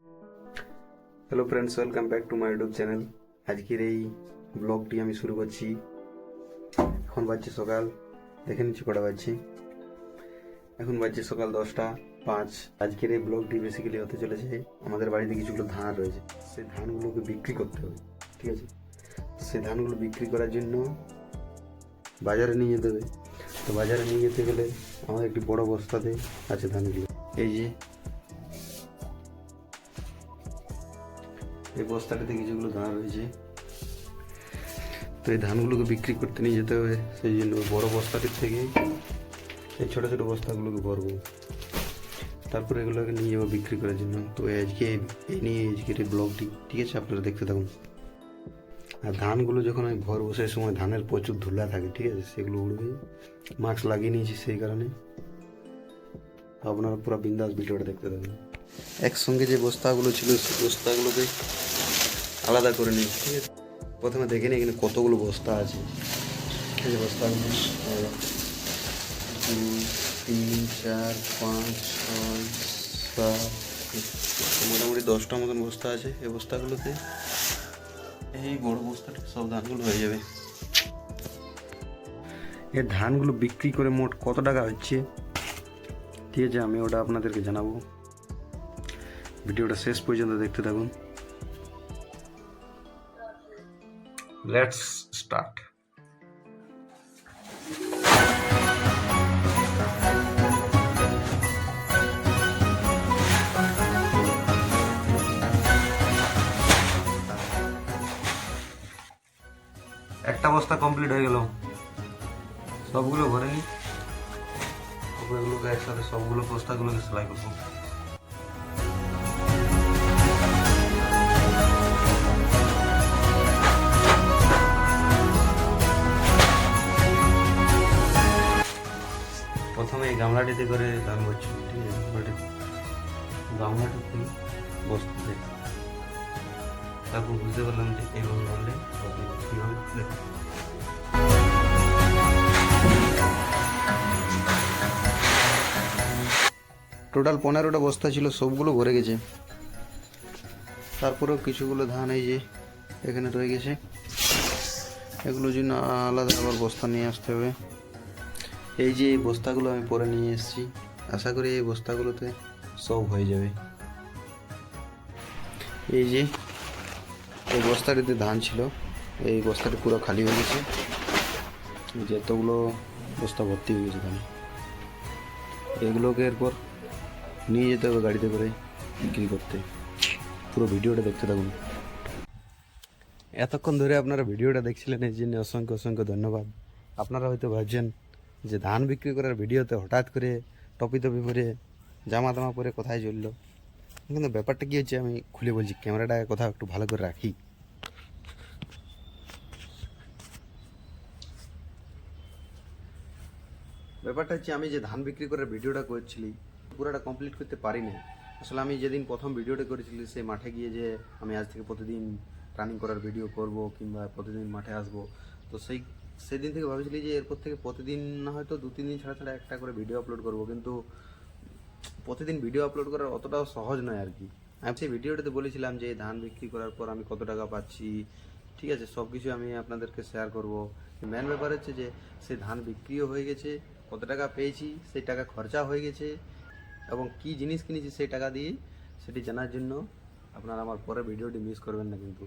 Hello friends, welcome back to my YouTube channel. আজকের এই ব্লগটি আমি শুরু করছি। এখন বাজছে সকাল, দেখে নিচ্ছি কটা বাজছে। এখন বাজছে সকাল 10টা 5। আজকের এই ব্লগটি বেসিক্যালি হতে চলেছে, আমাদের বাড়িতে কিছুগুলো ধান রয়েছে, সেই ধানগুলোকে বিক্রি করতে হবে। ঠিক আছে, সেই ধানগুলো বিক্রি করার জন্য বাজারে নিয়ে যেতে হবে। তো বাজারে নিয়ে যেতে গেলে আমাদের একটি বড় বস্তাতে আছে ধানগুলো। এই বস্তাটাতে কিছুগুলো ধান রয়েছে। তো এই ধানগুলোকে বিক্রি করতে নিয়ে যেতে হবে, সেই জন্য বড় বস্তাটির থেকে এই ছোটো ছোটো বস্তাগুলোকে ভরবো, তারপরে এগুলোকে নিয়ে যাবো বিক্রি করার জন্য। তো আজকে এই নিয়ে আজকের এই ব্লগটি, ঠিক আছে, আপনারা দেখতে থাকুন। আর ধানগুলো যখন আমি ভরবো সেই সময় ধানের প্রচুর ধুলা থাকে, ঠিক আছে, সেগুলো উড়বে। মাস্ক লাগিয়ে নিয়েছি সেই কারণে। আপনারা পুরো বিন্দাস ভিডিওটা দেখতে থাকুন। একসঙ্গে যে বস্তাগুলো ছিল সেই বস্তাগুলোকে আলাদা করে নিয়েছি, ঠিক আছে। প্রথমে দেখে নিই এখানে কতগুলো বস্তা আছে। এই যে বস্তাগুলো 2 3 4 5 6 7, মোটামুটি 10টা মতন বস্তা আছে। এই বস্তাগুলোতে এই বড় বস্তাটা সব ধানগুলো হয়ে যাবে। এই ধানগুলো বিক্রি করে মোট কত টাকা হচ্ছে, ঠিক আছে, আমি ওটা আপনাদেরকে জানাবো। ভিডিওটা শেষ পর্যন্ত দেখতে থাকুন। Let's start. একটা বস্তা কমপ্লিট হয়ে গেল, সবগুলো ভরে নি। এগুলোকে একসাথে সবগুলো বস্তাগুলোকে সেলাই করবো। প্রথমে এই গামলাটিতে করে ধান করছি, ঠিক আছে। গামলাটিতে বস্তাতে, তারপর বুঝতে পারলাম যে এইভাবে করলে কীভাবে দেখো। টোটাল 15টা বস্তা ছিল, সবগুলো ভরে গেছে। তারপরেও কিছুগুলো ধান এই যে এখানে রয়ে গেছে, এগুলোর জন্য আলাদা আবার বস্তা নিয়ে আসতে হবে। এই যে এই বস্তাগুলো আমি পরে নিয়ে এসেছি, আশা করি এই বস্তাগুলোতে সব হয়ে যাবে। এই যে এই বস্তাটিতে ধান ছিল, এই বস্তাটি পুরো খালি হয়ে গেছে। যে এতগুলো বস্তা ভর্তি হয়ে গেছে ধান, এগুলোকে এরপর নিয়ে যেতে হবে গাড়িতে করে বিক্রি করতে। পুরো ভিডিওটা দেখতে থাকুন। এতক্ষণ ধরে আপনারা ভিডিওটা দেখছিলেন, এই জন্য অসংখ্য অসংখ্য ধন্যবাদ। আপনারা হয়তো ভাবছেন যে ধান বিক্রি করার ভিডিওতে হঠাৎ করে টপি পরে জামা দামা পরে কোথায় চললো। কিন্তু ব্যাপারটা কী হচ্ছে আমি খুলে বলছি, ক্যামেরাটা কোথাও একটু ভালো করে রাখি। ব্যাপারটা হচ্ছে আমি যে ধান বিক্রি করার ভিডিওটা করছিলি পুরোটা কমপ্লিট করতে পারিনি। আসলে আমি যেদিন প্রথম ভিডিওটা করেছিলি সেই মাঠে গিয়ে যে আমি আজ থেকে প্রতিদিন রানিং করার ভিডিও করব কিংবা প্রতিদিন মাঠে আসব, তো সেদিন থেকে ভাবছিলি যে এরপর থেকে প্রতিদিন না হয়তো 2-3 দিন ছাড়া ছাড়া একটা করে ভিডিও আপলোড করব, কিন্তু প্রতিদিন ভিডিও আপলোড করার অতটাও সহজ নয় আর কি। আমি সেই ভিডিওটাতে বলেছিলাম যে ধান বিক্রি করার পর আমি কত টাকা পাচ্ছি, ঠিক আছে, সব কিছু আমি আপনাদেরকে শেয়ার করব। মেন ব্যাপার হচ্ছে যে সেই ধান বিক্রিও হয়ে গেছে, কত টাকা পেয়েছি, সেই টাকা খরচা হয়ে গেছে, এবং কি জিনিস কিনেছি সেই টাকা দিয়ে, সেটি জানার জন্য আপনারা আমার পরে ভিডিওটি মিস করবেন না কিন্তু।